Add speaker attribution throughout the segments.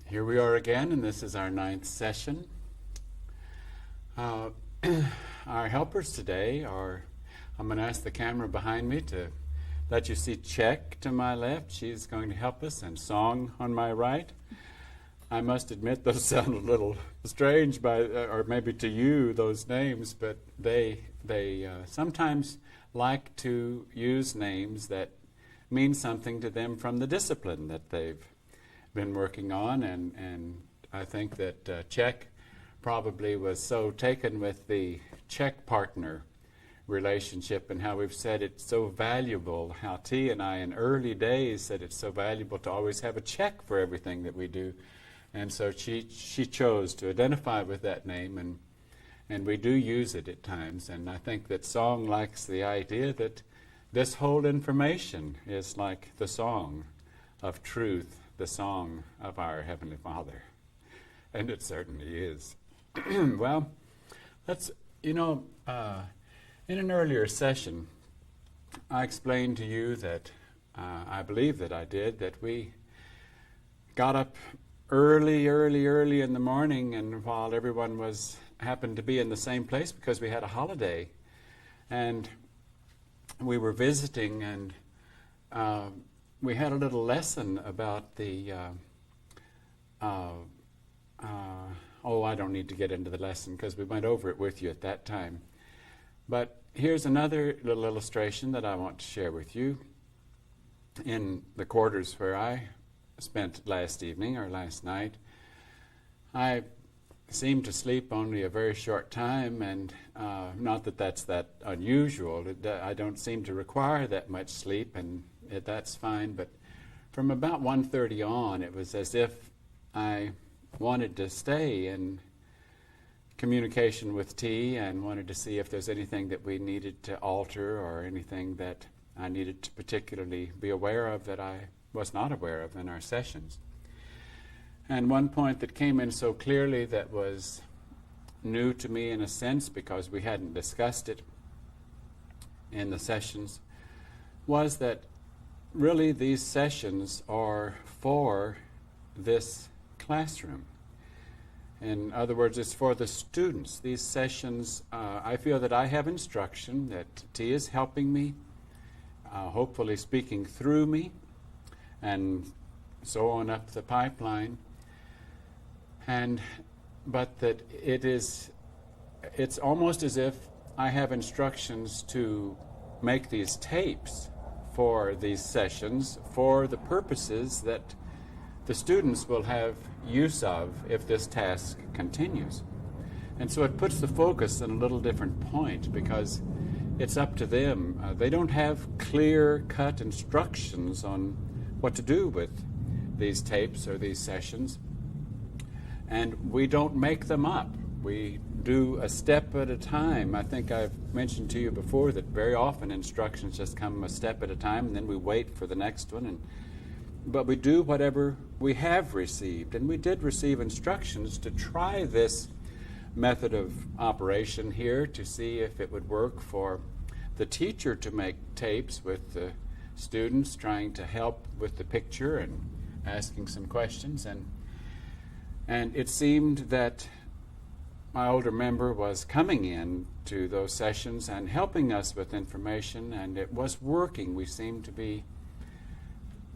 Speaker 1: Here we are again, and this is our 9th session. Our helpers today are, I'm going to ask the camera behind me to let you see Czech to my left. She's going to help us, and Song on my right. I must admit those sound a little strange, or maybe to you, those names, but they sometimes like to use names that mean something to them from the discipline that they've been working on, and I think that Czech probably was so taken with the Czech partner relationship and how we've said it's so valuable, how T and I in early days said it's so valuable to always have a Czech for everything that we do. And so she chose to identify with that name, and we do use it at times. And I think that Song likes the idea that this whole information is like the song of truth, the song of our Heavenly Father. And it certainly is. Well, let's, in an earlier session, I explained to you that, I believe that I did, that we got up early in the morning, and while everyone happened to be in the same place because we had a holiday, and we were visiting, and we had a little lesson about the, I don't need to get into the lesson because we went over it with you at that time. But here's another little illustration that I want to share with you. In the quarters where I spent last evening or last night, I seemed to sleep only a very short time, and not that that's that unusual. I don't seem to require that much sleep, and that's fine, but from about 1:30 on, it was as if I wanted to stay in communication with T and wanted to see if there's anything that we needed to alter or anything that I needed to particularly be aware of that I was not aware of in our sessions. And one point that came in so clearly that was new to me in a sense because we hadn't discussed it in the sessions was that really these sessions are for this classroom. In other words, it's for the students. These sessions, I feel that I have instruction, that T is helping me, hopefully speaking through me, and so on up the pipeline. But that it's almost as if I have instructions to make these tapes for these sessions for the purposes that the students will have use of if this task continues. And so it puts the focus in a little different point because it's up to them. They don't have clear-cut instructions on what to do with these tapes or these sessions. And we don't make them up. We do a step at a time. I think I've mentioned to you before that very often instructions just come a step at a time, and then we wait for the next one. But we do whatever we have received. And we did receive instructions to try this method of operation here to see if it would work for the teacher to make tapes with the students, trying to help with the picture and asking some questions. And it seemed that my older member was coming in to those sessions and helping us with information, and it was working. We seemed to be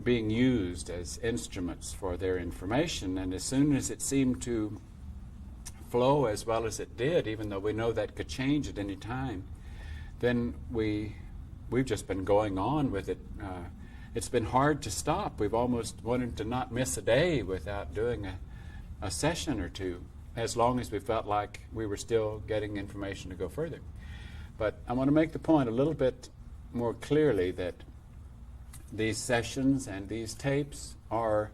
Speaker 1: being used as instruments for their information, and as soon as it seemed to flow as well as it did, even though we know that could change at any time, then we've just been going on with it. It's been hard to stop. We've almost wanted to not miss a day without doing a session or two, as long as we felt like we were still getting information to go further. But I want to make the point a little bit more clearly that these sessions and these tapes are,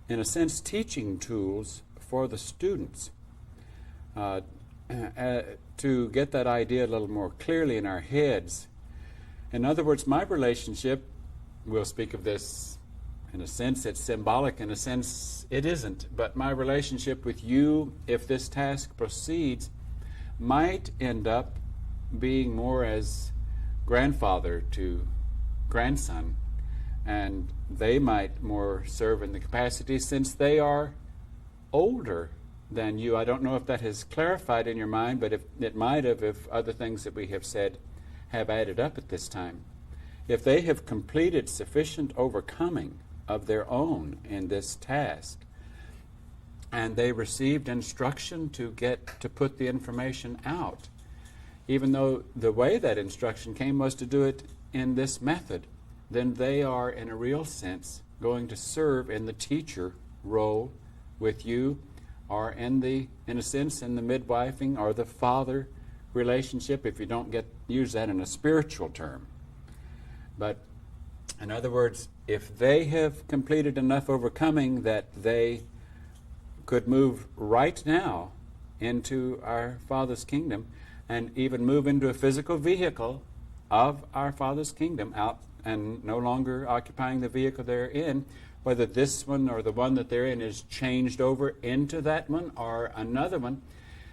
Speaker 1: in a sense, teaching tools for the students to get that idea a little more clearly in our heads. In other words, my relationship, we'll speak of this in a sense, it's symbolic, in a sense, it isn't. But my relationship with you, if this task proceeds, might end up being more as grandfather to grandson And they might more serve in the capacity since they are older than you. I don't know if that has clarified in your mind, but if it might have if other things that we have said have added up at this time. If they have completed sufficient overcoming of their own in this task, and they received instruction to put the information out, even though the way that instruction came was to do it in this method, then they are, in a real sense, going to serve in the teacher role with you, or in a sense, in the midwifing or the father relationship, if you don't use that in a spiritual term. But in other words, if they have completed enough overcoming that they could move right now into our Father's kingdom, and even move into a physical vehicle of our Father's kingdom, out and no longer occupying the vehicle they're in, whether this one or the one that they're in is changed over into that one or another one.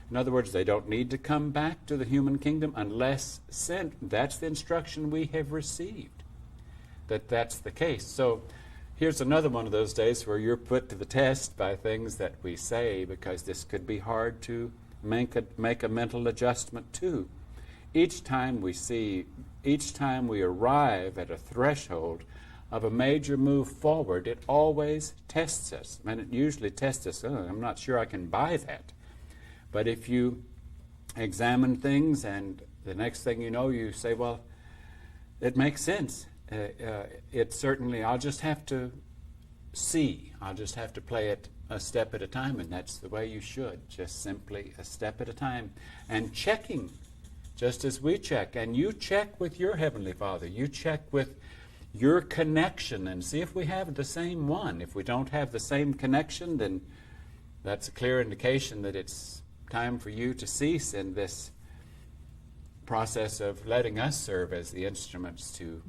Speaker 1: In other words, they don't need to come back to the human kingdom unless sent. That's the instruction we have received, that's the case. So here's another one of those days where you're put to the test by things that we say, because this could be hard to make a mental adjustment to. Each time we arrive at a threshold of a major move forward, it always tests us. And it usually tests us, I'm not sure I can buy that. But if you examine things and the next thing you know, you say, well, it makes sense. It certainly, I'll just have to see. I'll just have to play it a step at a time, and that's the way you should, just simply a step at a time. And checking, just as we check, and you check with your Heavenly Father, you check with your connection and see if we have the same one. If we don't have the same connection, then that's a clear indication that it's time for you to cease in this process of letting us serve as the instruments to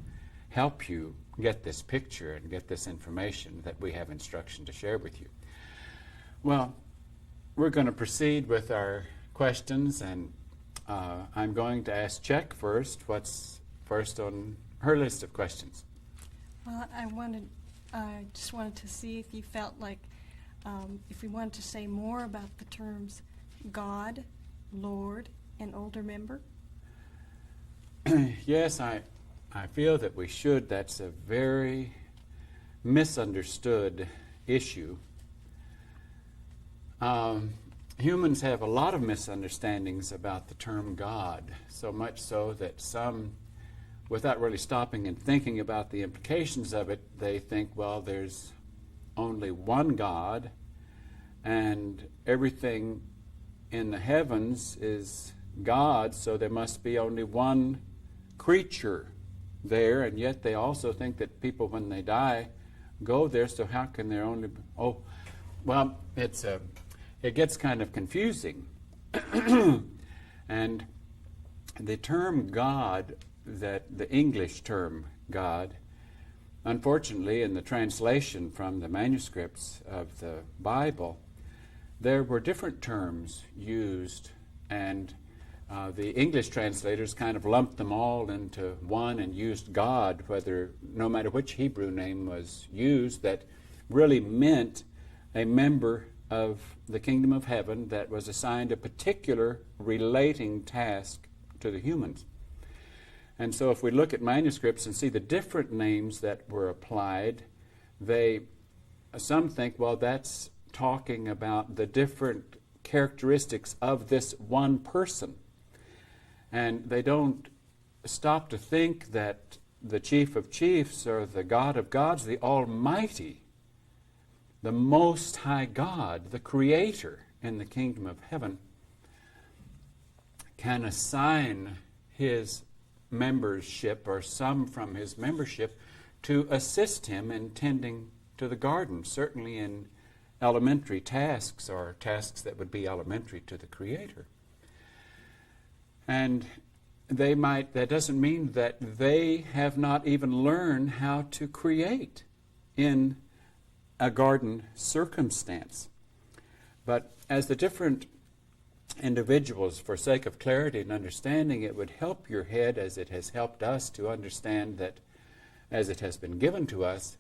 Speaker 1: help you get this picture and get this information that we have instruction to share with you. Well, we're going to proceed with our questions, and I'm going to ask Czech first. What's first on her list of questions?
Speaker 2: Well, I just wanted to see if you felt like if we wanted to say more about the terms God, Lord, and older member.
Speaker 1: Yes, I feel that we should. That's a very misunderstood issue. Humans have a lot of misunderstandings about the term God, so much so that some, without really stopping and thinking about the implications of it, they think, well, there's only one God, and everything in the heavens is God, so there must be only one creature there, and yet they also think that people, when they die, go there, so how can there only be... Oh, well, it gets kind of confusing. And the term God, that the English term God, unfortunately, in the translation from the manuscripts of the Bible, there were different terms used, and the English translators kind of lumped them all into one and used God, no matter which Hebrew name was used, that really meant a member of the kingdom of heaven that was assigned a particular relating task to the humans. And so if we look at manuscripts and see the different names that were applied, some think, well, that's talking about the different characteristics of this one person. And they don't stop to think that the chief of chiefs or the God of gods, the Almighty, the Most High God, the Creator in the kingdom of heaven, can assign his membership or some from his membership to assist him in tending to the garden, certainly in elementary tasks or tasks that would be elementary to the Creator. And that doesn't mean that they have not even learned how to create in a garden circumstance. But as the different individuals, for sake of clarity and understanding, it would help your head, as it has helped us, to understand that as it has been given to us,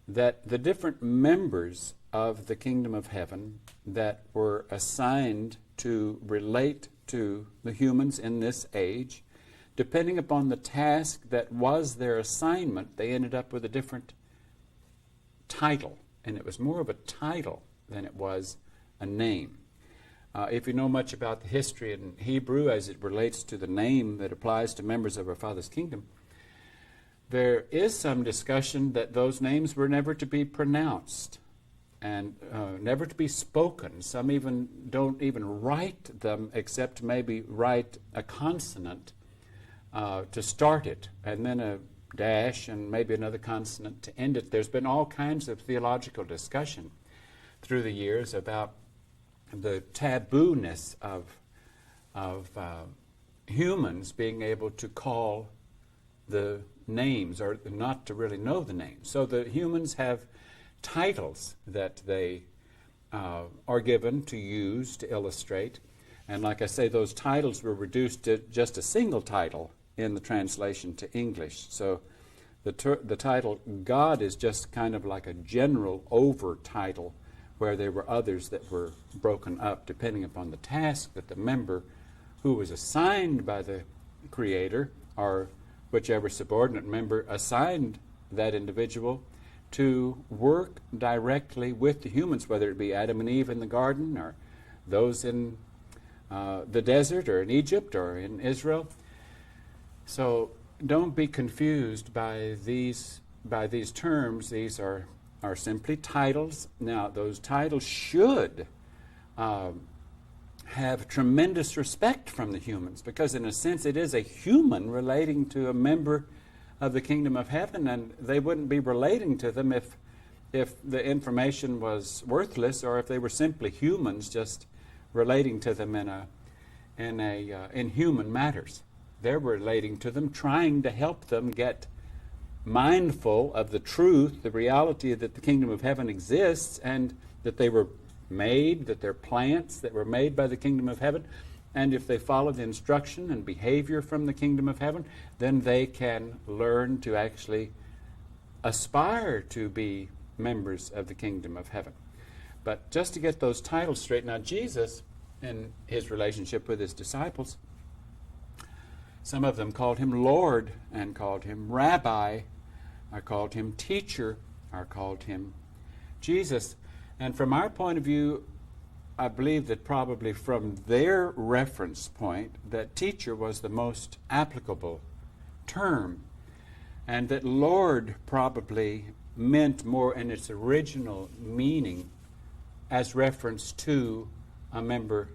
Speaker 1: that the different members of the kingdom of heaven that were assigned to relate to the humans in this age, depending upon the task that was their assignment, they ended up with a different title. And it was more of a title than it was a name. If you know much about the history in Hebrew as it relates to the name that applies to members of our Father's kingdom, there is some discussion that those names were never to be pronounced and never to be spoken. Some even don't even write them, except maybe write a consonant to start it, and then a dash and maybe another consonant to end it. There's been all kinds of theological discussion through the years about the taboo-ness of humans being able to call the names, or not to really know the names. So the humans have titles that they are given to use to illustrate. And like I say, those titles were reduced to just a single title in the translation to English. So the title God is just kind of like a general over title, where there were others that were broken up depending upon the task that the member who was assigned by the Creator, or whichever subordinate member assigned that individual to work directly with the humans, whether it be Adam and Eve in the garden, or those in the desert, or in Egypt, or in Israel. So don't be confused by these terms. These are simply titles. Now, those titles should have tremendous respect from the humans, because in a sense it is a human relating to a member of the kingdom of heaven, and they wouldn't be relating to them if the information was worthless, or if they were simply humans just relating to them in human matters. They're relating to them, trying to help them get mindful of the truth, the reality that the kingdom of heaven exists, and that they were made, that they're plants that were made by the kingdom of heaven. And if they follow the instruction and behavior from the kingdom of heaven, then they can learn to actually aspire to be members of the kingdom of heaven. But just to get those titles straight, now Jesus, in his relationship with his disciples, some of them called him Lord, and called him Rabbi, or called him Teacher, or called him Jesus. And from our point of view, I believe that probably from their reference point, that teacher was the most applicable term, and that Lord probably meant more in its original meaning as reference to a member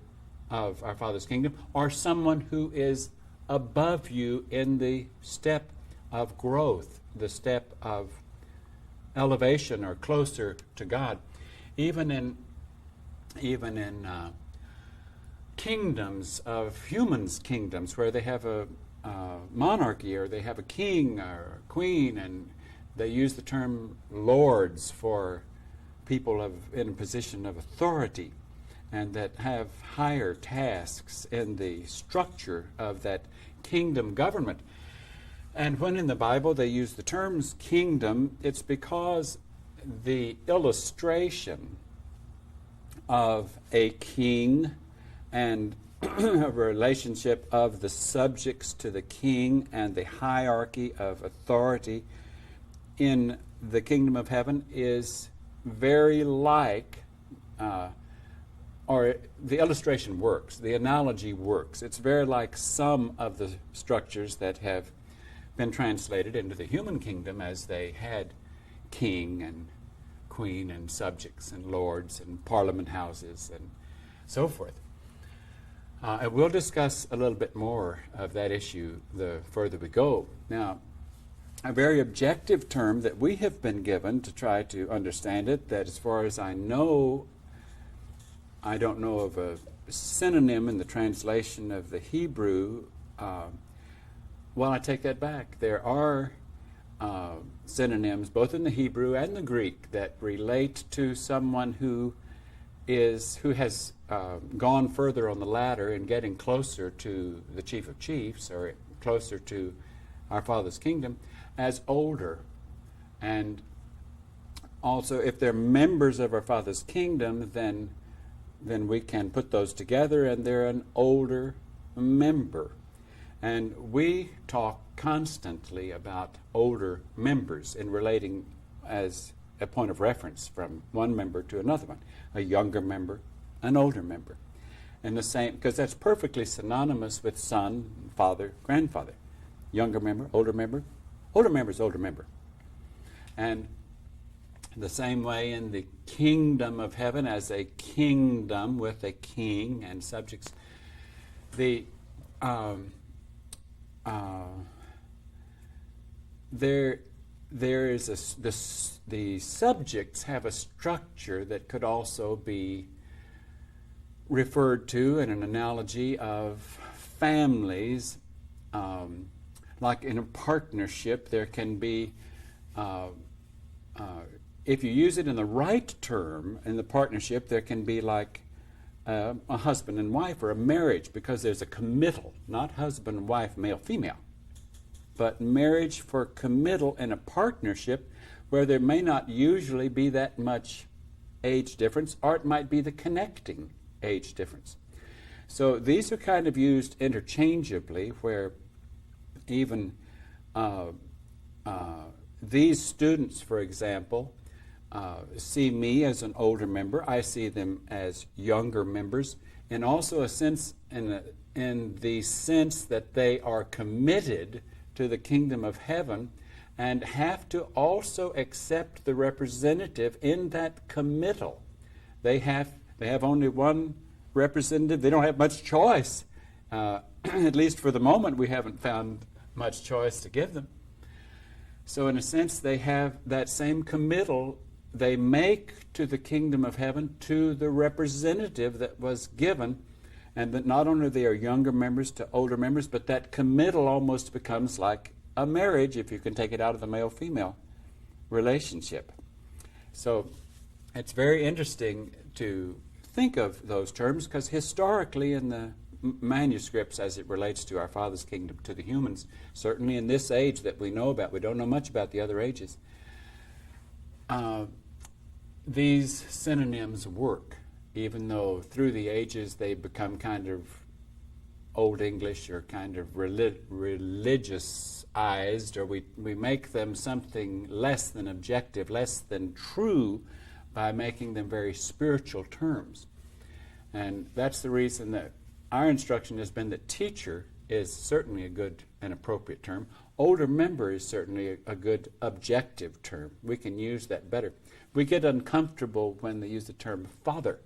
Speaker 1: of our Father's kingdom, or someone who is above you in the step of growth, the step of elevation, or closer to God. Even in kingdoms of humans' kingdoms, where they have a monarchy, or they have a king or a queen, and they use the term lords for people in a position of authority, and that have higher tasks in the structure of that kingdom government. And when in the Bible they use the terms kingdom, it's because the illustration of a king and a relationship of the subjects to the king, and the hierarchy of authority in the kingdom of heaven is very like, or the illustration works, the analogy works. It's very like some of the structures that have been translated into the human kingdom, as they had king and queen and subjects and lords and parliament houses and so forth. And we'll discuss a little bit more of that issue the further we go. Now, a very objective term that we have been given to try to understand it, that as far as I know, I don't know of a synonym in the translation of the Hebrew. Well, I take that back. There are synonyms, both in the Hebrew and the Greek, that relate to someone who has gone further on the ladder and getting closer to the chief of chiefs, or closer to our Father's kingdom as older. And also, if they're members of our Father's kingdom, then we can put those together, and they're an older member. And we talk constantly about older members in relating as a point of reference from one member to another one, a younger member, an older member. And the same, because that's perfectly synonymous with son, father, grandfather. Younger member, older member. Older member is older member. And the same way in the kingdom of heaven, as a kingdom with a king and subjects, the there is the subjects have a structure that could also be referred to in an analogy of families. Like in a partnership, there can be, if you use it in the right term in the partnership, there can be like a husband and wife or a marriage, because there's a committal, not husband and wife, male, female, but marriage for committal in a partnership where there may not usually be that much age difference, or it might be the connecting age difference. So these are kind of used interchangeably, where even these students, for example, see me as an older member. I see them as younger members, and also a sense in the sense that they are committed to the kingdom of heaven and have to also accept the representative in that committal. They have only one representative. They don't have much choice. At least for the moment, we haven't found much choice to give them. So in a sense, they have that same committal they make to the kingdom of heaven, to the representative that was given, and that not only they are younger members to older members, but that committal almost becomes like a marriage, if you can take it out of the male-female relationship. So it's very interesting to think of those terms, because historically in the manuscripts, as it relates to our Father's kingdom, to the humans, certainly in this age that we know about, we don't know much about the other ages, these synonyms work, even though through the ages they become kind of Old English or kind of religiousized, or we make them something less than objective, less than true, by making them very spiritual terms. And that's the reason that our instruction has been that teacher is certainly a good and appropriate term. Older member is certainly a good objective term. We can use that better. We get uncomfortable when they use the term father.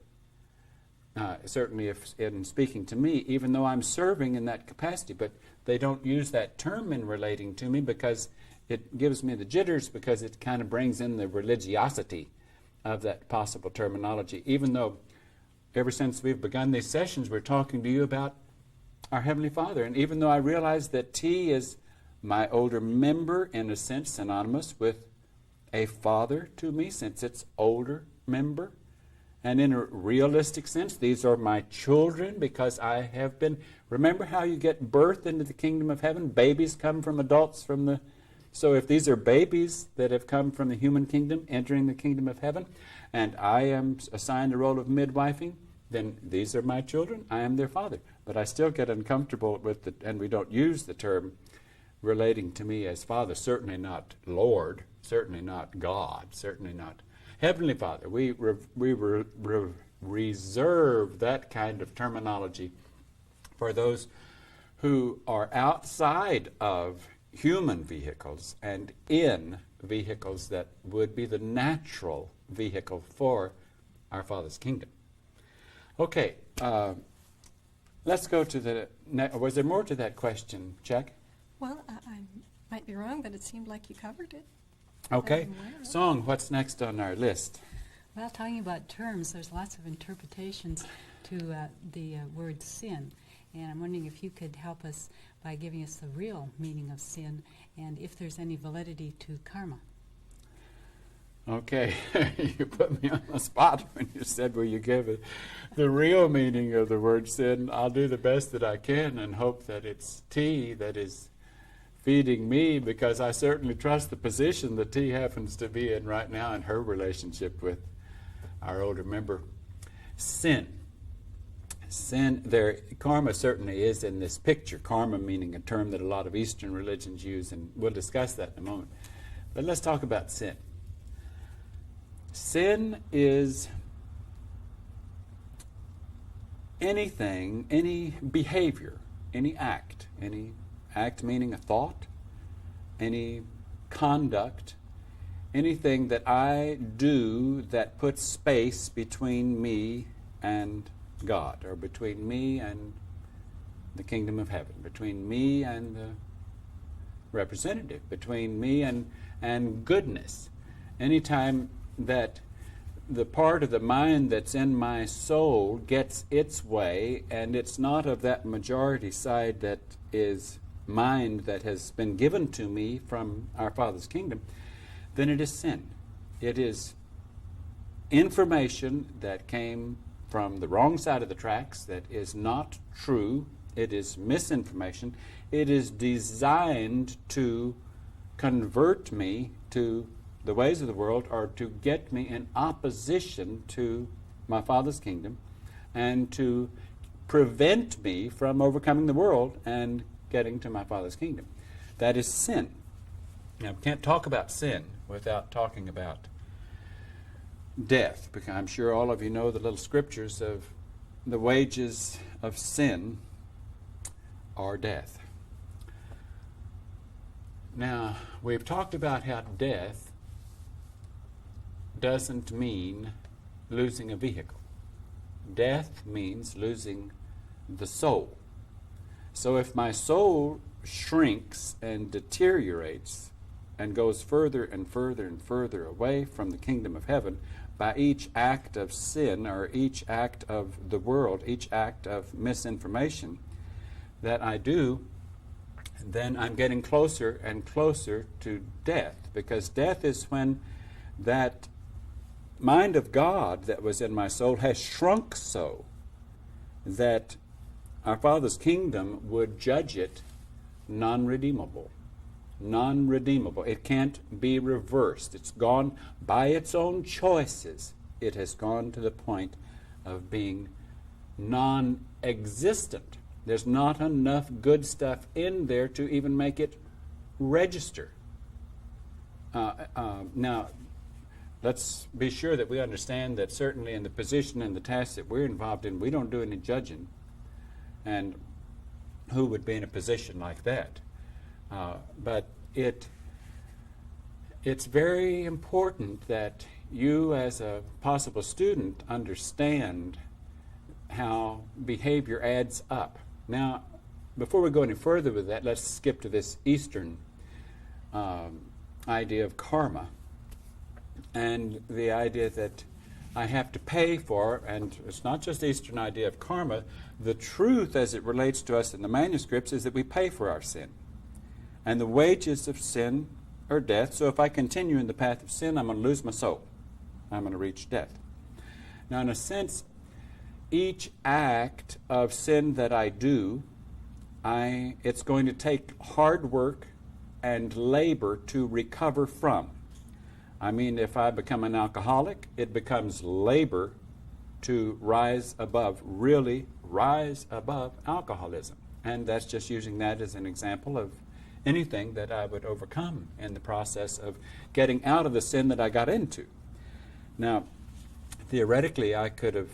Speaker 1: Certainly if in speaking to me, even though I'm serving in that capacity, but they don't use that term in relating to me, because it gives me the jitters, because it kind of brings in the religiosity of that possible terminology, even though ever since we've begun these sessions, we're talking to you about our Heavenly Father. And even though I realize that T is my older member, in a sense synonymous with a father to me, since it's older member, and in a realistic sense, these are my children, because I have been, remember how you get birth into the kingdom of heaven? Babies come from adults from the, so if these are babies that have come from the human kingdom, entering the kingdom of heaven, and I am assigned a role of midwifing, then these are my children, I am their father. But I still get uncomfortable with it, and we don't use the term relating to me as Father, certainly not Lord, certainly not God, certainly not Heavenly Father. We reserve that kind of terminology for those who are outside of human vehicles and in vehicles that would be the natural vehicle for our Father's kingdom. Okay, let's go to the was there more to that question, Jack?
Speaker 2: Well, I might be wrong, but it seemed like you covered it.
Speaker 1: Okay. Song, what's next on our list?
Speaker 3: Well, talking about terms, there's lots of interpretations to the word sin. And I'm wondering if you could help us by giving us the real meaning of sin, and if there's any validity to karma.
Speaker 1: Okay, you put me on the spot when you said, will you give it the real meaning of the word sin? I'll do the best that I can and hope that it's T that is feeding me because I certainly trust the position that T happens to be in right now in her relationship with our older member. Sin. Karma certainly is in this picture. Karma meaning a term that a lot of Eastern religions use, and we'll discuss that in a moment. But let's talk about sin. Sin is anything, any behavior, any act meaning a thought, any conduct, anything that I do that puts space between me and God, or between me and the kingdom of heaven, between me and the representative, between me and goodness. Anytime that the part of the mind that's in my soul gets its way, and it's not of that majority side that is mind that has been given to me from our Father's kingdom, then it is sin. It is information that came from the wrong side of the tracks, that is not true. It is misinformation. It is designed to convert me to the ways of the world, or to get me in opposition to my Father's kingdom, and to prevent me from overcoming the world and getting to my Father's kingdom. That is sin. Now, we can't talk about sin without talking about death, because I'm sure all of you know the little scriptures of the wages of sin are death. Now, we've talked about how death doesn't mean losing a vehicle. Death means losing the soul. So if my soul shrinks and deteriorates and goes further and further and further away from the kingdom of heaven by each act of sin, or each act of the world, each act of misinformation that I do, then I'm getting closer and closer to death, because death is when that mind of God that was in my soul has shrunk so that our Father's kingdom would judge it non-redeemable. Non-redeemable. It can't be reversed. It's gone by its own choices. It has gone to the point of being non-existent. There's not enough good stuff in there to even make it register. Now, let's be sure that we understand that certainly in the position and the task that we're involved in, we don't do any judging. And who would be in a position like that? But it's very important that you as a possible student understand how behavior adds up. Now, before we go any further with that, let's skip to this Eastern idea of karma, and the idea that I have to pay for, and it's not just the Eastern idea of karma. The truth as it relates to us in the manuscripts is that we pay for our sin. And the wages of sin are death. So if I continue in the path of sin, I'm going to lose my soul. I'm going to reach death. Now, in a sense, each act of sin that I do, it's going to take hard work and labor to recover from. I mean, if I become an alcoholic, it becomes labor to rise above, really rise above alcoholism. And that's just using that as an example of anything that I would overcome in the process of getting out of the sin that I got into. Now, theoretically, I could have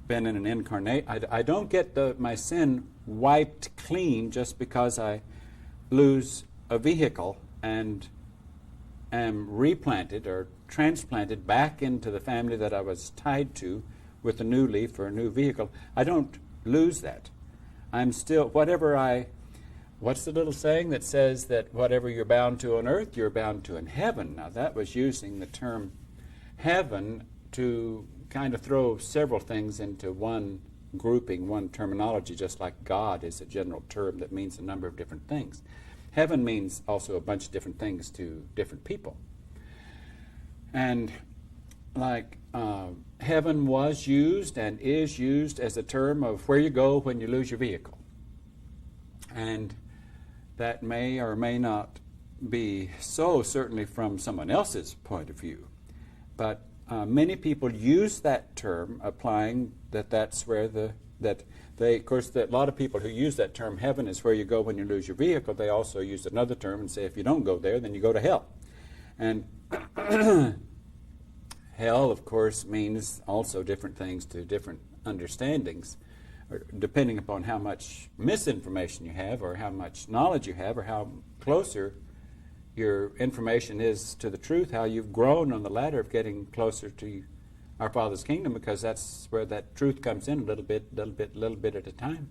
Speaker 1: been in an incarnate. I don't get my sin wiped clean just because I lose a vehicle and am replanted or transplanted back into the family that I was tied to with a new leaf or a new vehicle. I don't lose that. I'm still, what's the little saying that says that whatever you're bound to on earth, you're bound to in heaven? Now, that was using the term heaven to kind of throw several things into one grouping, one terminology, just like God is a general term that means a number of different things. Heaven means also a bunch of different things to different people. And like heaven was used and is used as a term of where you go when you lose your vehicle. And that may or may not be so, certainly from someone else's point of view. But many people use that term, applying that's where of course, that a lot of people who use that term, heaven is where you go when you lose your vehicle, they also use another term and say if you don't go there, then you go to hell. And hell, of course, means also different things to different understandings, depending upon how much misinformation you have, or how much knowledge you have, or how closer your information is to the truth, how you've grown on the ladder of getting closer to our Father's kingdom, because that's where that truth comes in a little bit at a time.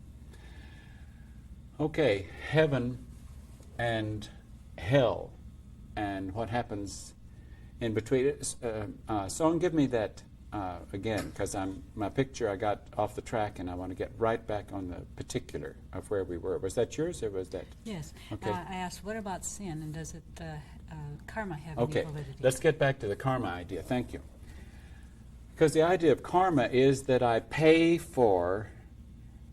Speaker 1: Okay, heaven and hell, and what happens in between. Song, give me that again, because my picture I got off the track, and I want to get right back on the particular of where we were. Was that yours, or was that?
Speaker 3: Yes.
Speaker 1: Okay.
Speaker 3: I asked, what about sin, and does it karma have
Speaker 1: Okay,
Speaker 3: any validity?
Speaker 1: let's get back to the karma idea. Thank you. Because the idea of karma is that I pay for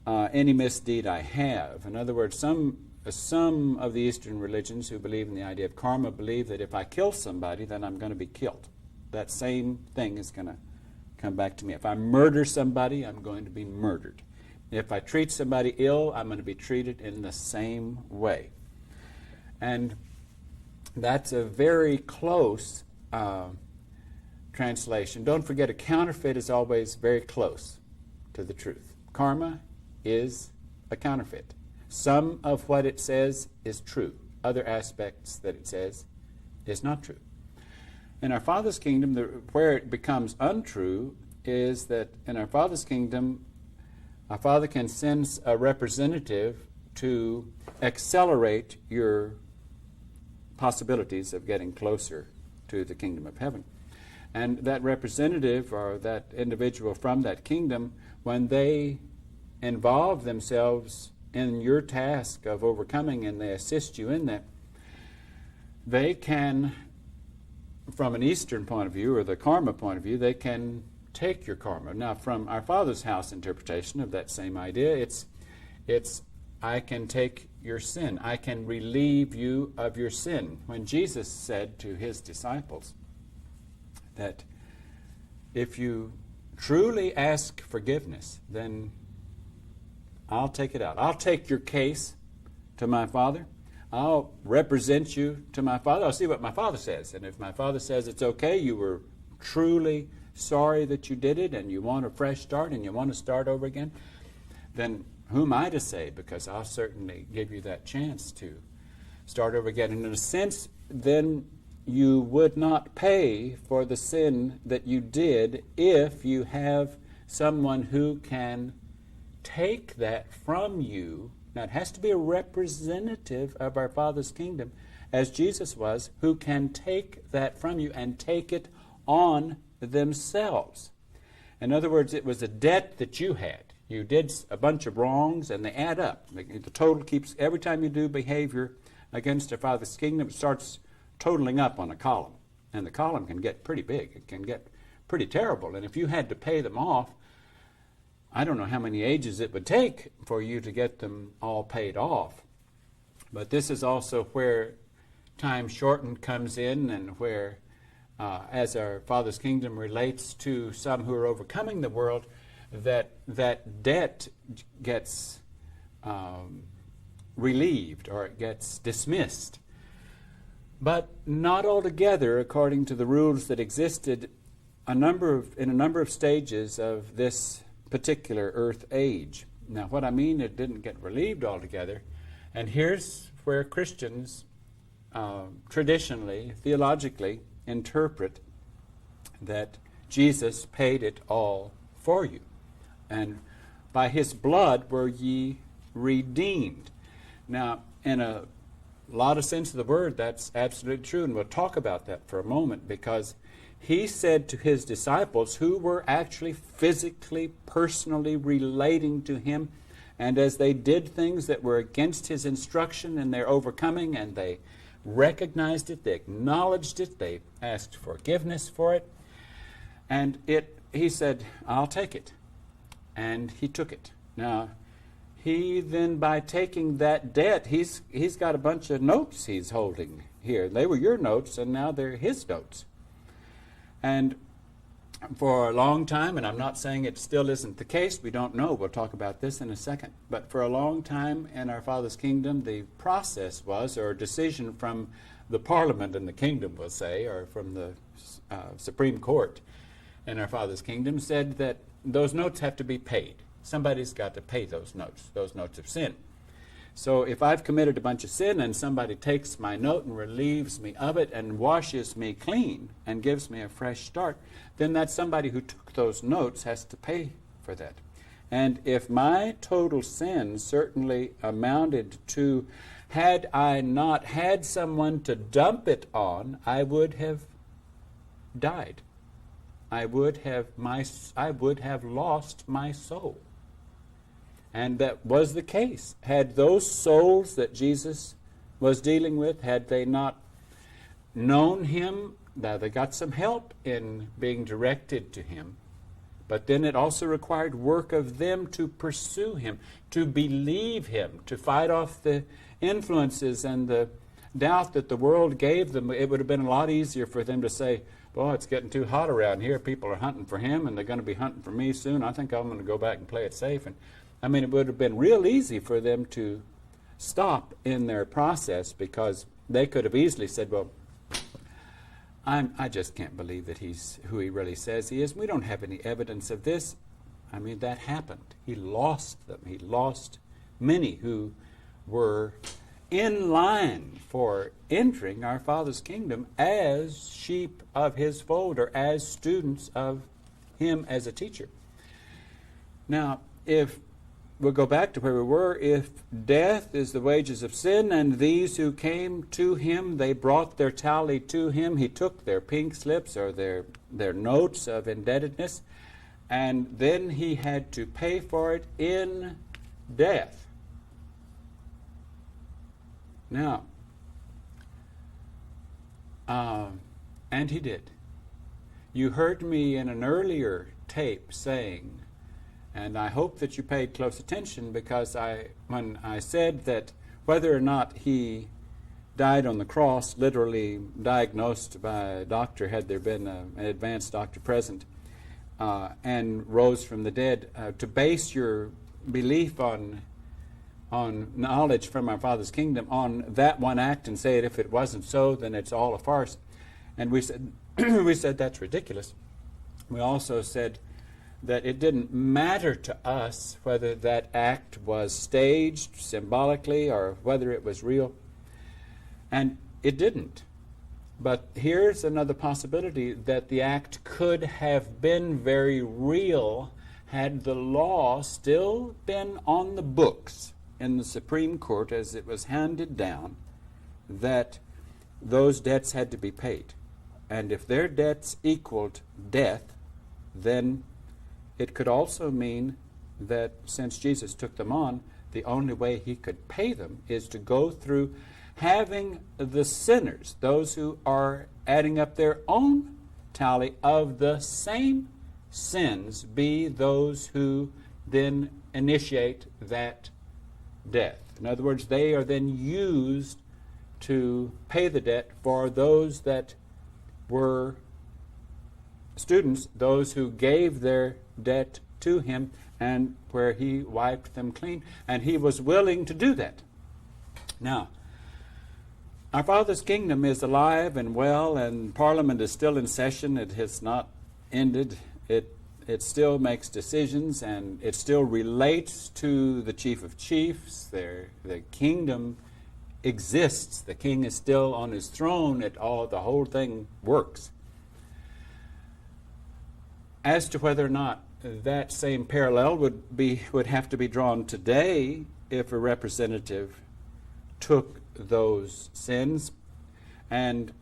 Speaker 1: any misdeed I have. In other words, some of the Eastern religions who believe in the idea of karma believe that if I kill somebody, then I'm going to be killed. That same thing is going to come back to me. If I murder somebody, I'm going to be murdered. If I treat somebody ill, I'm going to be treated in the same way. And that's a very close translation. Don't forget, a counterfeit is always very close to the truth. Karma is a counterfeit. Some of what it says is true. Other aspects that it says is not true. In our Father's kingdom, where it becomes untrue is that in our Father's kingdom, our Father can send a representative to accelerate your possibilities of getting closer to the kingdom of heaven. And that representative, or that individual from that kingdom, when they involve themselves in your task of overcoming and they assist you in that, they can, from an Eastern point of view, or the karma point of view, they can take your karma. Now, from our Father's house interpretation of that same idea, it's I can take your sin. I can relieve you of your sin. When Jesus said to his disciples that if you truly ask forgiveness, then I'll take it out. I'll take your case to my Father. I'll represent you to my Father. I'll see what my Father says. And if my Father says it's okay, you were truly sorry that you did it, and you want a fresh start, and you want to start over again, then who am I to say? Because I'll certainly give you that chance to start over again. And in a sense, then you would not pay for the sin that you did if you have someone who can take that from you. Now, it has to be a representative of our Father's kingdom, as Jesus was, who can take that from you and take it on themselves. In other words, it was a debt that you had. You did a bunch of wrongs, and they add up. The total keeps, every time you do behavior against our Father's kingdom, it starts totaling up on a column. And the column can get pretty big. It can get pretty terrible. And if you had to pay them off, I don't know how many ages it would take for you to get them all paid off. But this is also where time shortened comes in, and where, as our Father's kingdom relates to some who are overcoming the world, that debt gets relieved, or it gets dismissed. But not altogether, according to the rules that existed in a number of stages of this particular earth age. Now, what I mean, it didn't get relieved altogether. And here's where Christians traditionally, theologically, interpret that Jesus paid it all for you. And by his blood were ye redeemed. Now, in a lot of sense of the word, that's absolutely true, and we'll talk about that for a moment, because he said to his disciples, who were actually physically, personally relating to him, and as they did things that were against his instruction and their overcoming, and they recognized it, they acknowledged it, they asked forgiveness for it, and he said, I'll take it. And he took it. Now, he then, by taking that debt, he's got a bunch of notes he's holding here. They were your notes, and now they're his notes. And for a long time, and I'm not saying it still isn't the case, we don't know, we'll talk about this in a second, but for a long time in our Father's kingdom, the process was, or decision from the Parliament in the kingdom, we'll say, or from the Supreme Court in our Father's kingdom, said that those notes have to be paid. Somebody's got to pay those notes of sin. So if I've committed a bunch of sin and somebody takes my note and relieves me of it and washes me clean and gives me a fresh start, then that somebody who took those notes has to pay for that. And if my total sin certainly amounted to, had I not had someone to dump it on, I would have died. I would have lost my soul. And that was the case. Had those souls that Jesus was dealing with, had they not known him, now they got some help in being directed to him, but then it also required work of them to pursue him, to believe him, to fight off the influences and the doubt that the world gave them. It would have been a lot easier for them to say, "Boy, it's getting too hot around here. People are hunting for him, and they're going to be hunting for me soon. I think I'm going to go back and play it safe." And I mean, it would have been real easy for them to stop in their process, because they could have easily said, "Well, I just can't believe that he's who he really says he is. We don't have any evidence of this." I mean, that happened. He lost them. He lost many who were in line for entering our Father's kingdom as sheep of his fold, or as students of him as a teacher. Now, if we'll go back to where we were, if death is the wages of sin, and these who came to him, they brought their tally to him, he took their pink slips or their notes of indebtedness, and then he had to pay for it in death. Now, and he did. You heard me in an earlier tape saying, and I hope that you paid close attention, because when I said that whether or not he died on the cross, literally diagnosed by a doctor, had there been an advanced doctor present, and rose from the dead, to base your belief on knowledge from our Father's kingdom on that one act, and say that if it wasn't so, then it's all a farce. And we said we said that's ridiculous. We also said that it didn't matter to us whether that act was staged symbolically or whether it was real. And it didn't. But here's another possibility, that the act could have been very real had the law still been on the books in the Supreme Court as it was handed down, that those debts had to be paid. And if their debts equaled death, then it could also mean that since Jesus took them on, the only way he could pay them is to go through having the sinners, those who are adding up their own tally of the same sins, be those who then initiate that death. In other words, they are then used to pay the debt for those that were students, those who gave their debt to him, and where he wiped them clean. And he was willing to do that. Now, our Father's kingdom is alive and well, and Parliament is still in session. It has not ended. It still makes decisions, and it still relates to the Chief of Chiefs. The kingdom exists. The king is still on his throne. The whole thing works. As to whether or not that same parallel would have to be drawn today if a representative took those sins and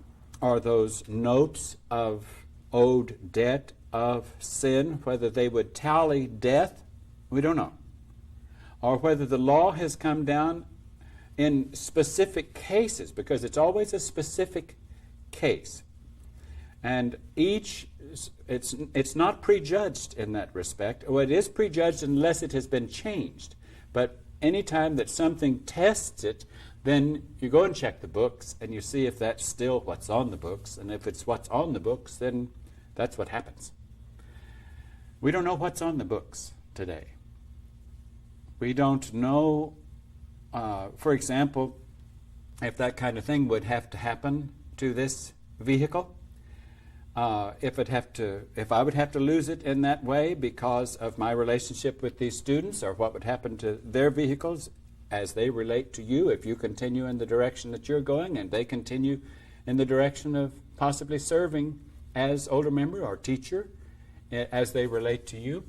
Speaker 1: or those notes of owed debt of sin, whether they would tally death, we don't know. Or whether the law has come down in specific cases, because it's always a specific case. And it's not prejudged in that respect. Well, it is prejudged unless it has been changed. But any time that something tests it, then you go and check the books and you see if that's still what's on the books. And if it's what's on the books, then that's what happens. We don't know what's on the books today. We don't know, for example, if that kind of thing would have to happen to this vehicle. If I would have to lose it in that way because of my relationship with these students, or what would happen to their vehicles as they relate to you if you continue in the direction that you're going and they continue in the direction of possibly serving as older member or teacher as they relate to you.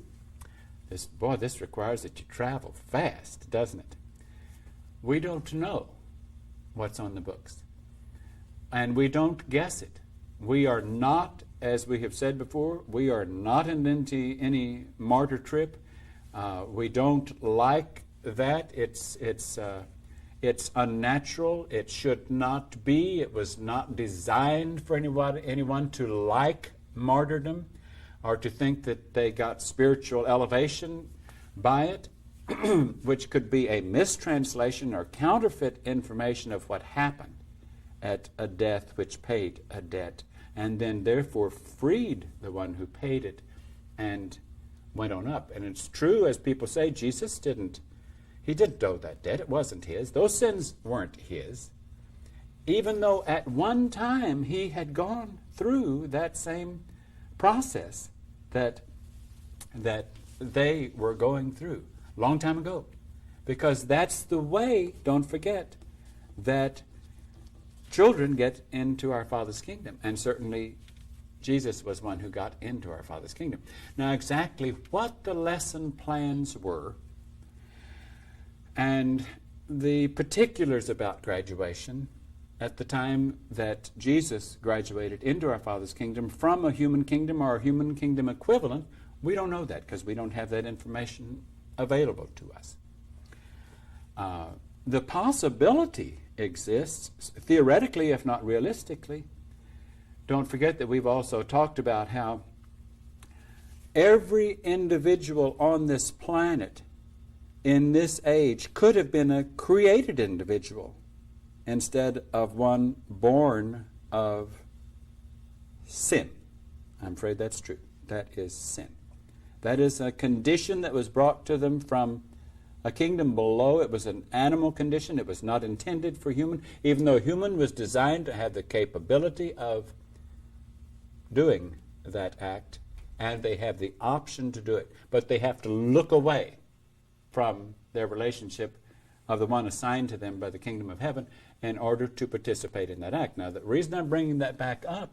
Speaker 1: This requires that you travel fast, doesn't it? We don't know what's on the books. And we don't guess it. We are not, as we have said before, we are not in any martyr trip. We don't like that. It's unnatural. It should not be. It was not designed for anyone to like martyrdom or to think that they got spiritual elevation by it, which could be a mistranslation or counterfeit information of what happened at a death which paid a debt, and then therefore freed the one who paid it and went on up. And it's true, as people say, Jesus didn't owe that debt. It wasn't his. Those sins weren't his, even though at one time he had gone through that same process that they were going through a long time ago. Because that's the way, don't forget, that children get into our Father's kingdom. And certainly Jesus was one who got into our Father's kingdom. Now, exactly what the lesson plans were and the particulars about graduation at the time that Jesus graduated into our Father's kingdom from a human kingdom or a human kingdom equivalent, we don't know that because we don't have that information available to us. The possibility exists, theoretically if not realistically. Don't forget that we've also talked about how every individual on this planet in this age could have been a created individual instead of one born of sin. I'm afraid that's true. That is sin. That is a condition that was brought to them from a kingdom below. It was an animal condition. It was not intended for human, even though human was designed to have the capability of doing that act, and they have the option to do it. But they have to look away from their relationship of the one assigned to them by the kingdom of heaven in order to participate in that act. Now, the reason I'm bringing that back up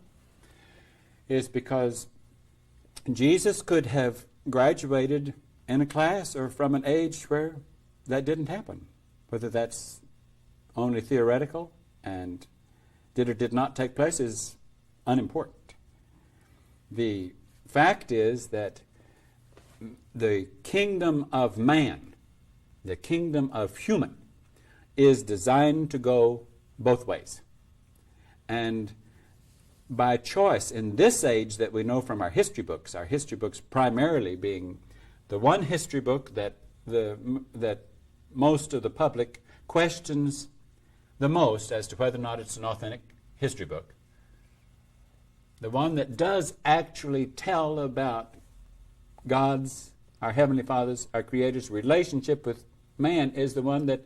Speaker 1: is because Jesus could have graduated in a class or from an age where that didn't happen. Whether that's only theoretical and did or did not take place is unimportant. The fact is that the kingdom of man, the kingdom of human, is designed to go both ways. And by choice, in this age that we know from our history books primarily being the one history book that most of the public questions the most as to whether or not it's an authentic history book, the one that does actually tell about God's, our Heavenly Father's, our Creator's relationship with man, is the one that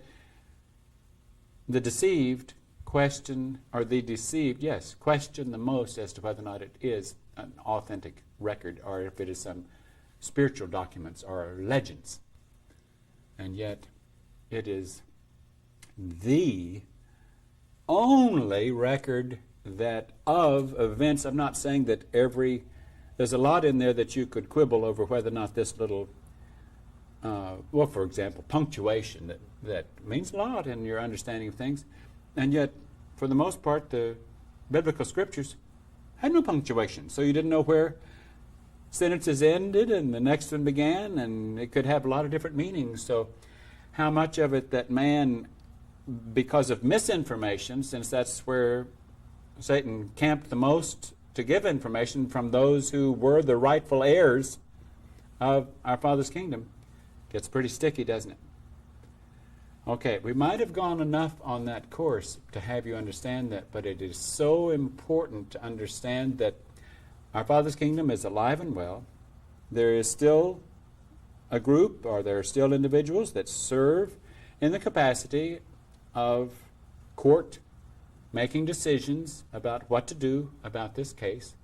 Speaker 1: the deceived question the most as to whether or not it is an authentic record or if it is some spiritual documents or legends. And yet it is the only record that of events. I'm not saying that there's a lot in there that you could quibble over whether or not this little for example, punctuation that means a lot in your understanding of things, and yet for the most part the biblical scriptures had no punctuation, so you didn't know where sentences ended and the next one began, and it could have a lot of different meanings. So how much of it that man, because of misinformation, since that's where Satan camped the most to give information from those who were the rightful heirs of our Father's kingdom, gets pretty sticky, doesn't it? Okay, we might have gone enough on that course to have you understand that, but it is so important to understand that our Father's kingdom is alive and well. There is still a group, or there are still individuals that serve in the capacity of court, making decisions about what to do about this case.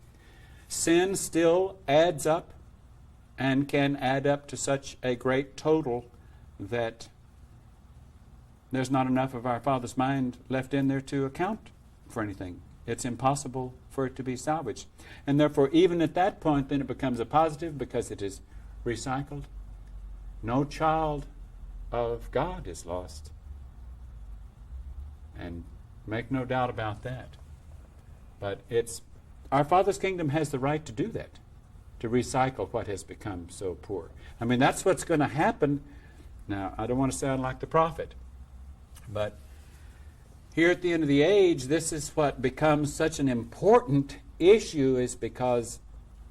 Speaker 1: Sin still adds up and can add up to such a great total that there's not enough of our Father's mind left in there to account for anything. It's impossible for it to be salvaged. And therefore, even at that point, then it becomes a positive because it is recycled. No child of God is lost. And make no doubt about that. But our Father's kingdom has the right to do that, to recycle what has become so poor. I mean, that's what's going to happen. Now, I don't want to sound like the prophet, but here at the end of the age, this is what becomes such an important issue, is because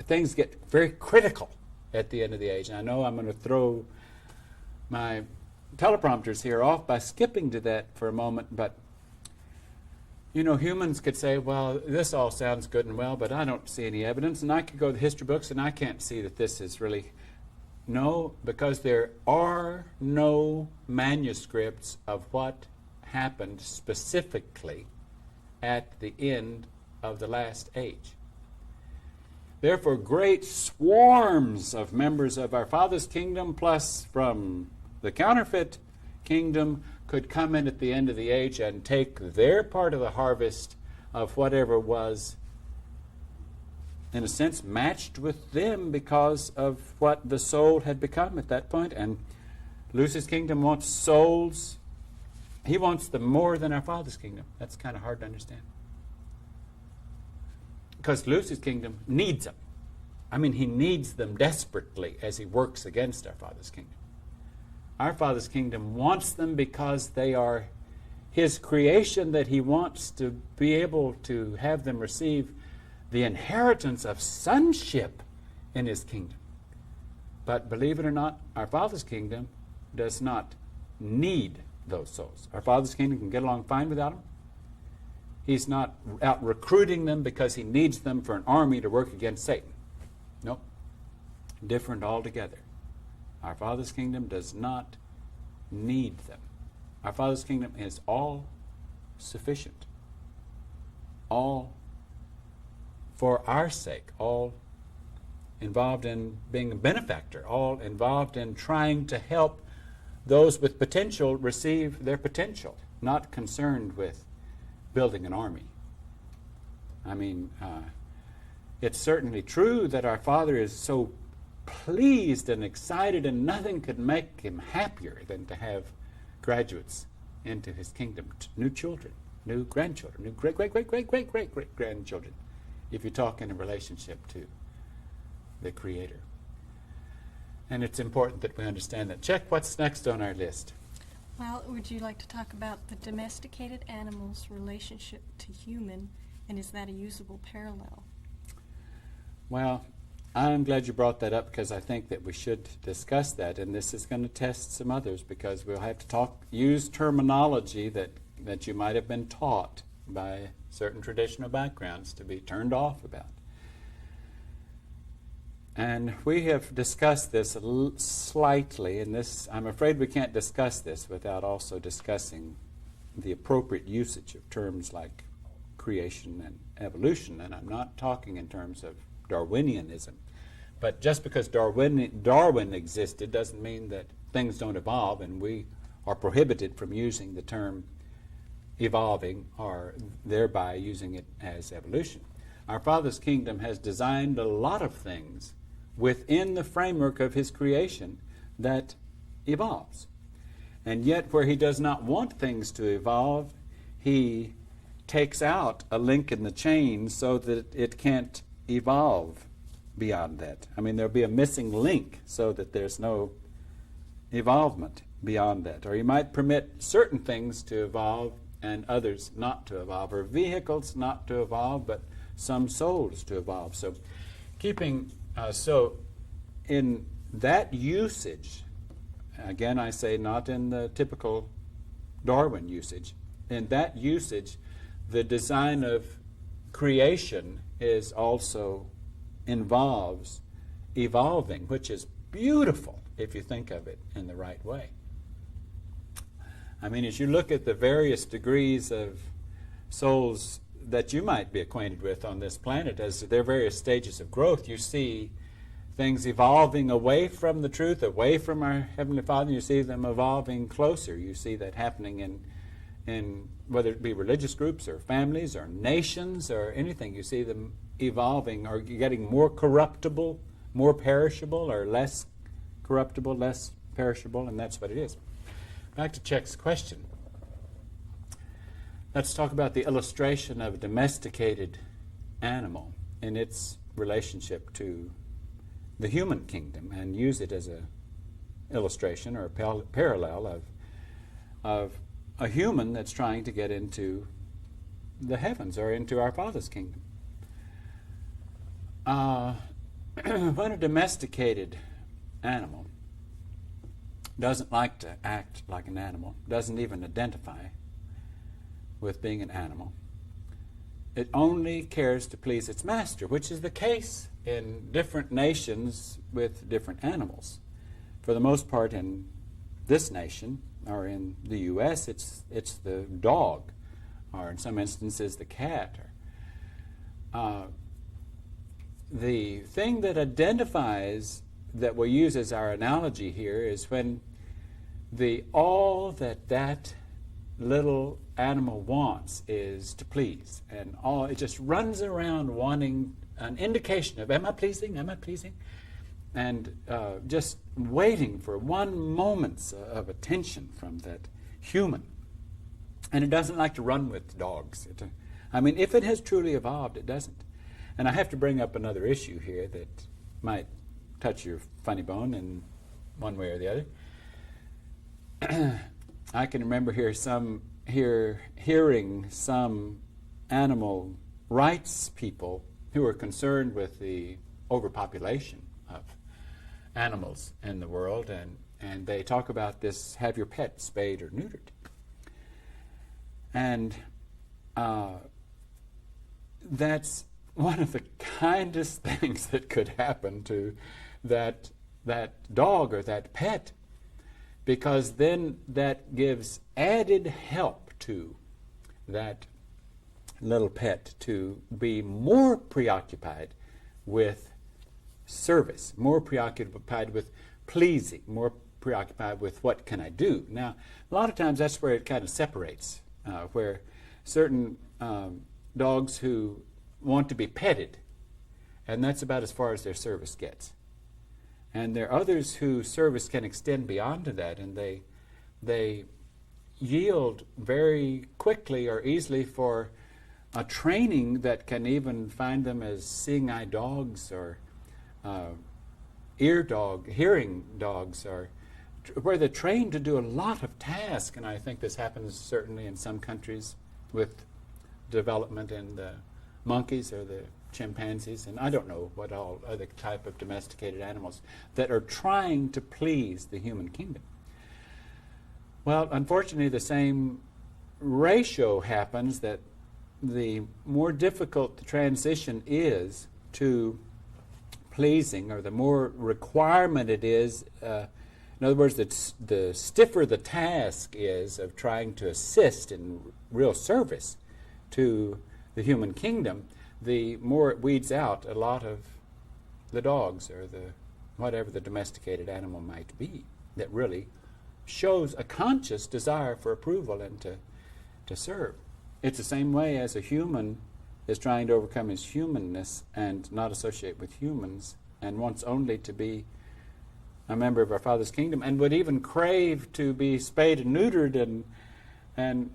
Speaker 1: things get very critical at the end of the age. And I know I'm going to throw my teleprompters here off by skipping to that for a moment, but you know, humans could say, well, this all sounds good and well, but I don't see any evidence. And I could go to the history books and I can't see that this is really... No, because there are no manuscripts of what happened specifically at the end of the last age. Therefore, great swarms of members of our Father's kingdom, plus from the counterfeit kingdom, could come in at the end of the age and take their part of the harvest of whatever was, in a sense, matched with them because of what the soul had become at that point. And Lucy's kingdom wants souls. He wants them more than our Father's kingdom. That's kind of hard to understand. Because Lucy's kingdom needs them. I mean, he needs them desperately as he works against our Father's kingdom. Our Father's kingdom wants them because they are his creation, that he wants to be able to have them receive the inheritance of sonship in his kingdom. But believe it or not, our Father's kingdom does not need those souls. Our Father's kingdom can get along fine without them. He's not out recruiting them because he needs them for an army to work against Satan. Nope. Different altogether. Our Father's kingdom does not need them. Our Father's kingdom is all sufficient. All for our sake. All involved in being a benefactor. All involved in trying to help those with potential receive their potential. Not concerned with building an army. I mean, it's certainly true that our Father is so pleased and excited, and nothing could make him happier than to have graduates into his kingdom, new children, new grandchildren, new great-great-great-great-great-great-grandchildren, if you talk in a relationship to the Creator. And it's important that we understand that. Check what's next on our list.
Speaker 2: Well, would you like to talk about the domesticated animal's relationship to human, and is that a usable parallel?
Speaker 1: Well, I'm glad you brought that up, because I think that we should discuss that, and this is going to test some others, because we'll have to use terminology that you might have been taught by certain traditional backgrounds to be turned off about. And we have discussed this slightly, and this, I'm afraid we can't discuss this without also discussing the appropriate usage of terms like creation and evolution. And I'm not talking in terms of Darwinianism. But just because Darwin existed doesn't mean that things don't evolve, and we are prohibited from using the term evolving, or thereby using it as evolution. Our Father's kingdom has designed a lot of things within the framework of his creation that evolves. And yet where he does not want things to evolve, he takes out a link in the chain so that it can't evolve beyond that. I mean, there'll be a missing link so that there's no evolvement beyond that. Or he might permit certain things to evolve and others not to evolve, or vehicles not to evolve, but some souls to evolve. So so in that usage, again I say not in the typical Darwin usage. In that usage, the design of creation is also involves evolving, which is beautiful if you think of it in the right way. I mean, as you look at the various degrees of souls that you might be acquainted with on this planet, as their various stages of growth, you see things evolving away from the truth, away from our Heavenly Father. You see them evolving closer. You see that happening in whether it be religious groups or families or nations or anything. You see them evolving or getting more corruptible, more perishable, or less corruptible, less perishable, and that's what it is. Back to Czech's question. Let's talk about the illustration of a domesticated animal in its relationship to the human kingdom, and use it as a illustration or a parallel of a human that's trying to get into the heavens or into our Father's kingdom. When a domesticated animal doesn't like to act like an animal, doesn't even identify with being an animal, it only cares to please its master, which is the case in different nations with different animals. For the most part, in this nation, or in the U.S., it's the dog, or in some instances the cat. The thing that identifies, that we use as our analogy here, is when all that little animal wants is to please, and it just runs around wanting an indication of, am I pleasing, and just waiting for one moment of attention from that human. And it doesn't like to run with dogs. If it has truly evolved, it doesn't. And I have to bring up another issue here that might touch your funny bone in one way or the other. I can remember hearing some animal rights people who are concerned with the overpopulation of animals in the world, and they talk about this: have your pet spayed or neutered. And that's one of the kindest things that could happen to that dog or that pet, because then that gives added help to that little pet to be more preoccupied with service, more preoccupied with pleasing, more preoccupied with what can I do. Now, a lot of times that's where it kind of separates, where certain dogs who want to be petted, and that's about as far as their service gets. And there are others whose service can extend beyond to that, and they yield very quickly or easily for a training that can even find them as seeing-eye dogs or hearing dogs, or where they're trained to do a lot of tasks. And I think this happens certainly in some countries with development in the monkeys or the chimpanzees, and I don't know what all other type of domesticated animals that are trying to please the human kingdom. Well, unfortunately, the same ratio happens, that the more difficult the transition is to pleasing, or the more requirement it is, in other words, the stiffer the task is of trying to assist in real service to the human kingdom, the more it weeds out a lot of the dogs or whatever the domesticated animal might be that really shows a conscious desire for approval and to serve. It's the same way as a human is trying to overcome his humanness and not associate with humans, and wants only to be a member of our Father's kingdom, and would even crave to be spayed and neutered, and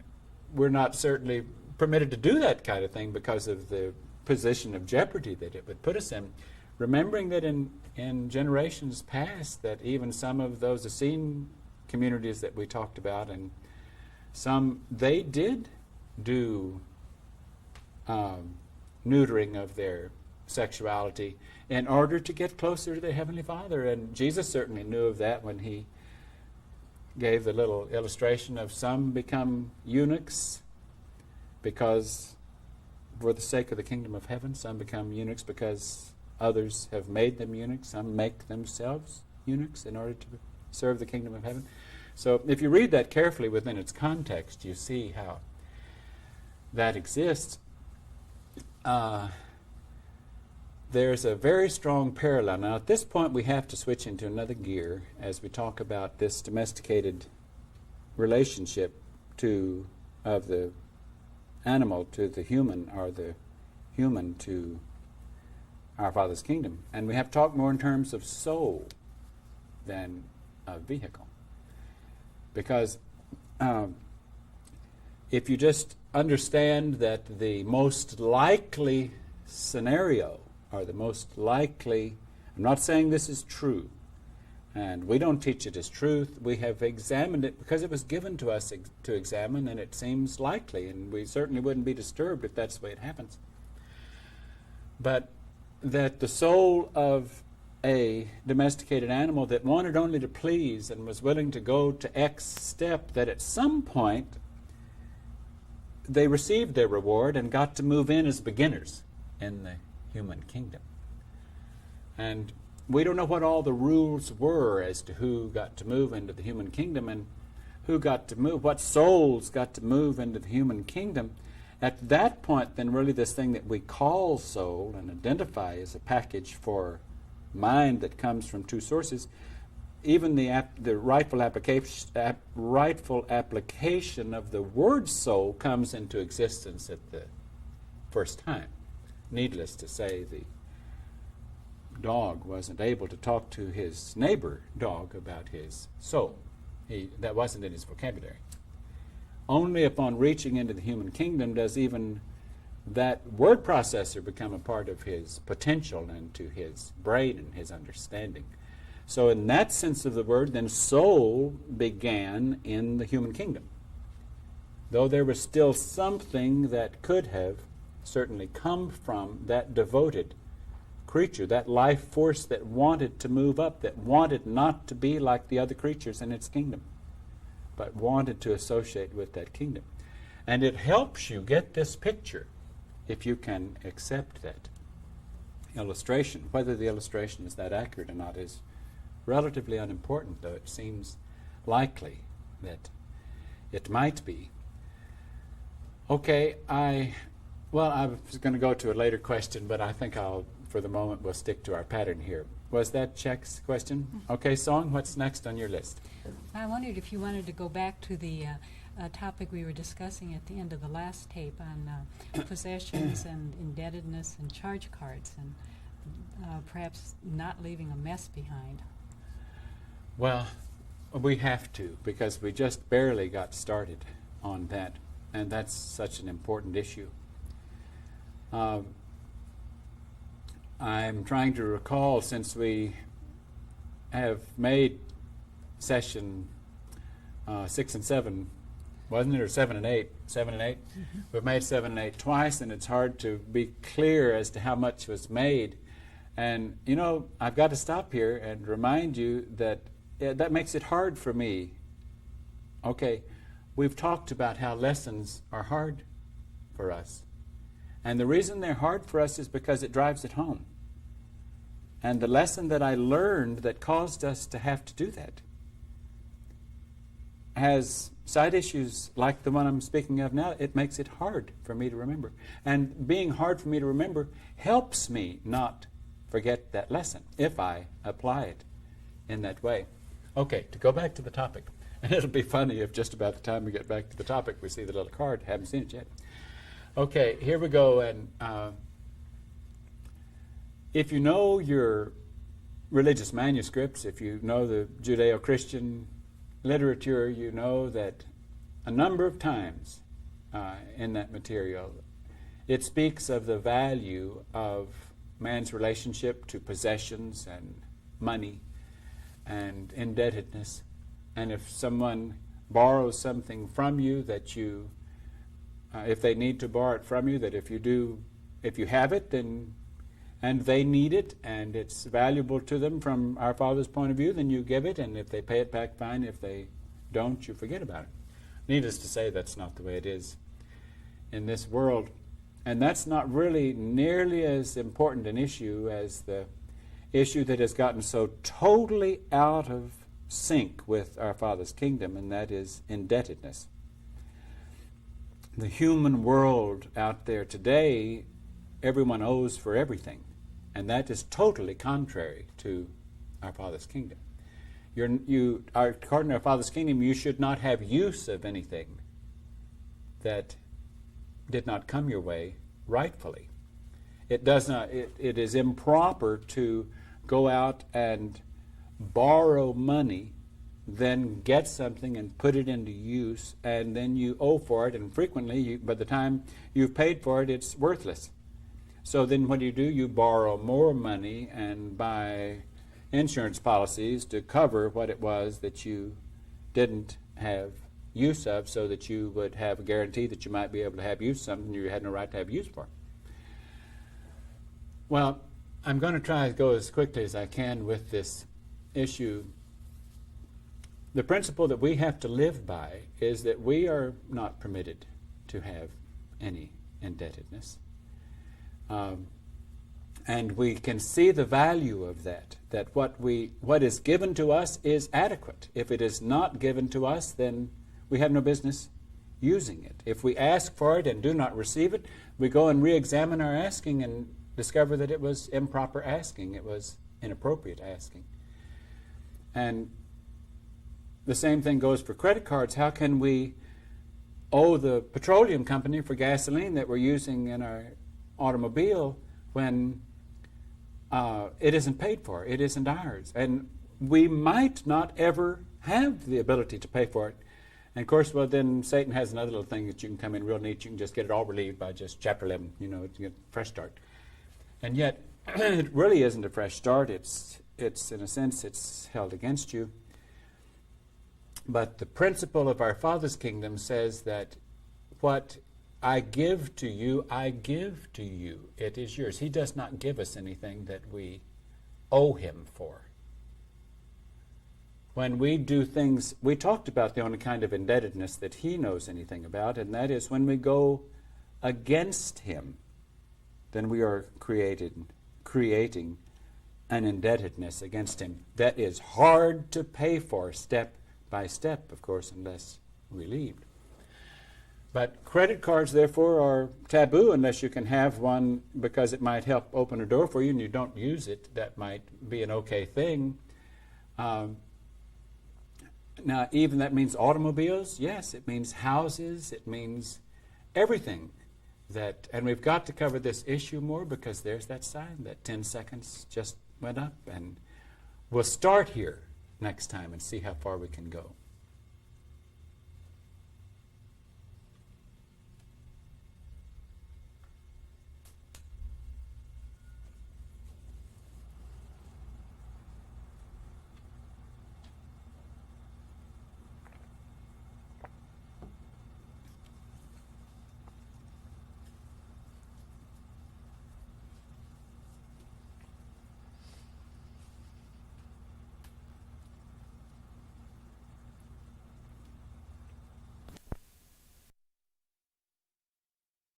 Speaker 1: we're not certainly permitted to do that kind of thing because of the position of jeopardy that it would put us in. Remembering that in generations past, that even some of those Essene communities that we talked about, and they did do neutering of their sexuality in order to get closer to their Heavenly Father. And Jesus certainly knew of that when he gave the little illustration of some become eunuchs because, for the sake of the kingdom of heaven, some become eunuchs because others have made them eunuchs, some make themselves eunuchs in order to serve the kingdom of heaven. So if you read that carefully within its context, you see how that exists. There's a very strong parallel. Now, at this point, we have to switch into another gear as we talk about this domesticated relationship of the animal to the human, or the human to our Father's kingdom. And we have to talk more in terms of soul than a vehicle. Because if you just understand that the most likely scenario, or the most likely, I'm not saying this is true, and we don't teach it as truth. We have examined it because it was given to us to examine, and it seems likely, and we certainly wouldn't be disturbed if that's the way it happens. But that the soul of a domesticated animal that wanted only to please and was willing to go to X step, that at some point they received their reward and got to move in as beginners in the human kingdom. And we don't know what all the rules were as to who got to move into the human kingdom and who got to move, what souls got to move into the human kingdom. At that point, then, really this thing that we call soul and identify as a package for mind that comes from two sources, even the rightful application of the word soul comes into existence at the first time. Needless to say, the dog wasn't able to talk to his neighbor dog about his soul. That wasn't in his vocabulary. Only upon reaching into the human kingdom does even that word processor become a part of his potential and to his brain and his understanding. So in that sense of the word, then soul began in the human kingdom. Though there was still something that could have certainly come from that devoted creature, that life force that wanted to move up, that wanted not to be like the other creatures in its kingdom, but wanted to associate with that kingdom. And it helps you get this picture if you can accept that illustration. Whether the illustration is that accurate or not is relatively unimportant, though it seems likely that it might be. Okay, I was going to go to a later question, but I think for the moment, we'll stick to our pattern here. Was that Czech's question? Okay, Song, what's next on your list?
Speaker 3: I wondered if you wanted to go back to the topic we were discussing at the end of the last tape on possessions and indebtedness and charge cards, and perhaps not leaving a mess behind.
Speaker 1: Well, we have to, because we just barely got started on that, and that's such an important issue. I'm trying to recall, since we have made session 6 and 7, wasn't it, or 7 and 8? 7 and 8? Mm-hmm. We've made 7 and 8 twice, and it's hard to be clear as to how much was made. And, I've got to stop here and remind you that that makes it hard for me. Okay, we've talked about how lessons are hard for us. And the reason they're hard for us is because it drives it home. And the lesson that I learned that caused us to have to do that has side issues like the one I'm speaking of now. It makes it hard for me to remember. And being hard for me to remember helps me not forget that lesson if I apply it in that way. Okay, to go back to the topic. And it'll be funny if just about the time we get back to the topic we see the little card. Haven't seen it yet. Okay, here we go. And if you know your religious manuscripts, if you know the Judeo-Christian literature, you know that a number of times in that material it speaks of the value of man's relationship to possessions and money and indebtedness. And if someone borrows something from you, that you if they need to borrow it from you, that if you have it, then and they need it, and it's valuable to them from our Father's point of view, then you give it, and if they pay it back, fine. If they don't you forget about it. Needless to say, that's not the way it is in this world. And that's not really nearly as important an issue as the issue that has gotten so totally out of sync with our Father's kingdom, and that is indebtedness. The human world out there today, everyone owes for everything, and that is totally contrary to our Father's kingdom. According to our Father's kingdom, you should not have use of anything that did not come your way rightfully. It is improper to go out and borrow money, then get something and put it into use, and then you owe for it, and frequently, by the time you've paid for it, it's worthless. So then what do? You borrow more money and buy insurance policies to cover what it was that you didn't have use of, so that you would have a guarantee that you might be able to have use of something you had no right to have use for. Well, I'm going to try to go as quickly as I can with this issue. The principle that we have to live by is that we are not permitted to have any indebtedness. And we can see the value of that what is given to us is adequate. If it is not given to us, then we have no business using it. If we ask for it and do not receive it, we go and re-examine our asking and discover that it was improper asking. It was inappropriate asking. And the same thing goes for credit cards. How can we owe the petroleum company for gasoline that we're using in our automobile when it isn't paid for? It isn't ours. And we might not ever have the ability to pay for it. And of course, well, then Satan has another little thing that you can come in real neat. You can just get it all relieved by just chapter 11, to get a fresh start. And yet, it really isn't a fresh start. It's in a sense, it's held against you. But the principle of our Father's kingdom says that what I give to you, I give to you. It is yours. He does not give us anything that we owe him for. When we do things, we talked about the only kind of indebtedness that he knows anything about, and that is when we go against him, then we are creating an indebtedness against him that is hard to pay for step by step, of course, unless relieved. But credit cards, therefore, are taboo unless you can have one because it might help open a door for you and you don't use it. That might be an okay thing. Now, even that means automobiles. Yes, it means houses. It means everything. And we've got to cover this issue more because there's that sign that 10 seconds just went up. And we'll start here next time and see how far we can go.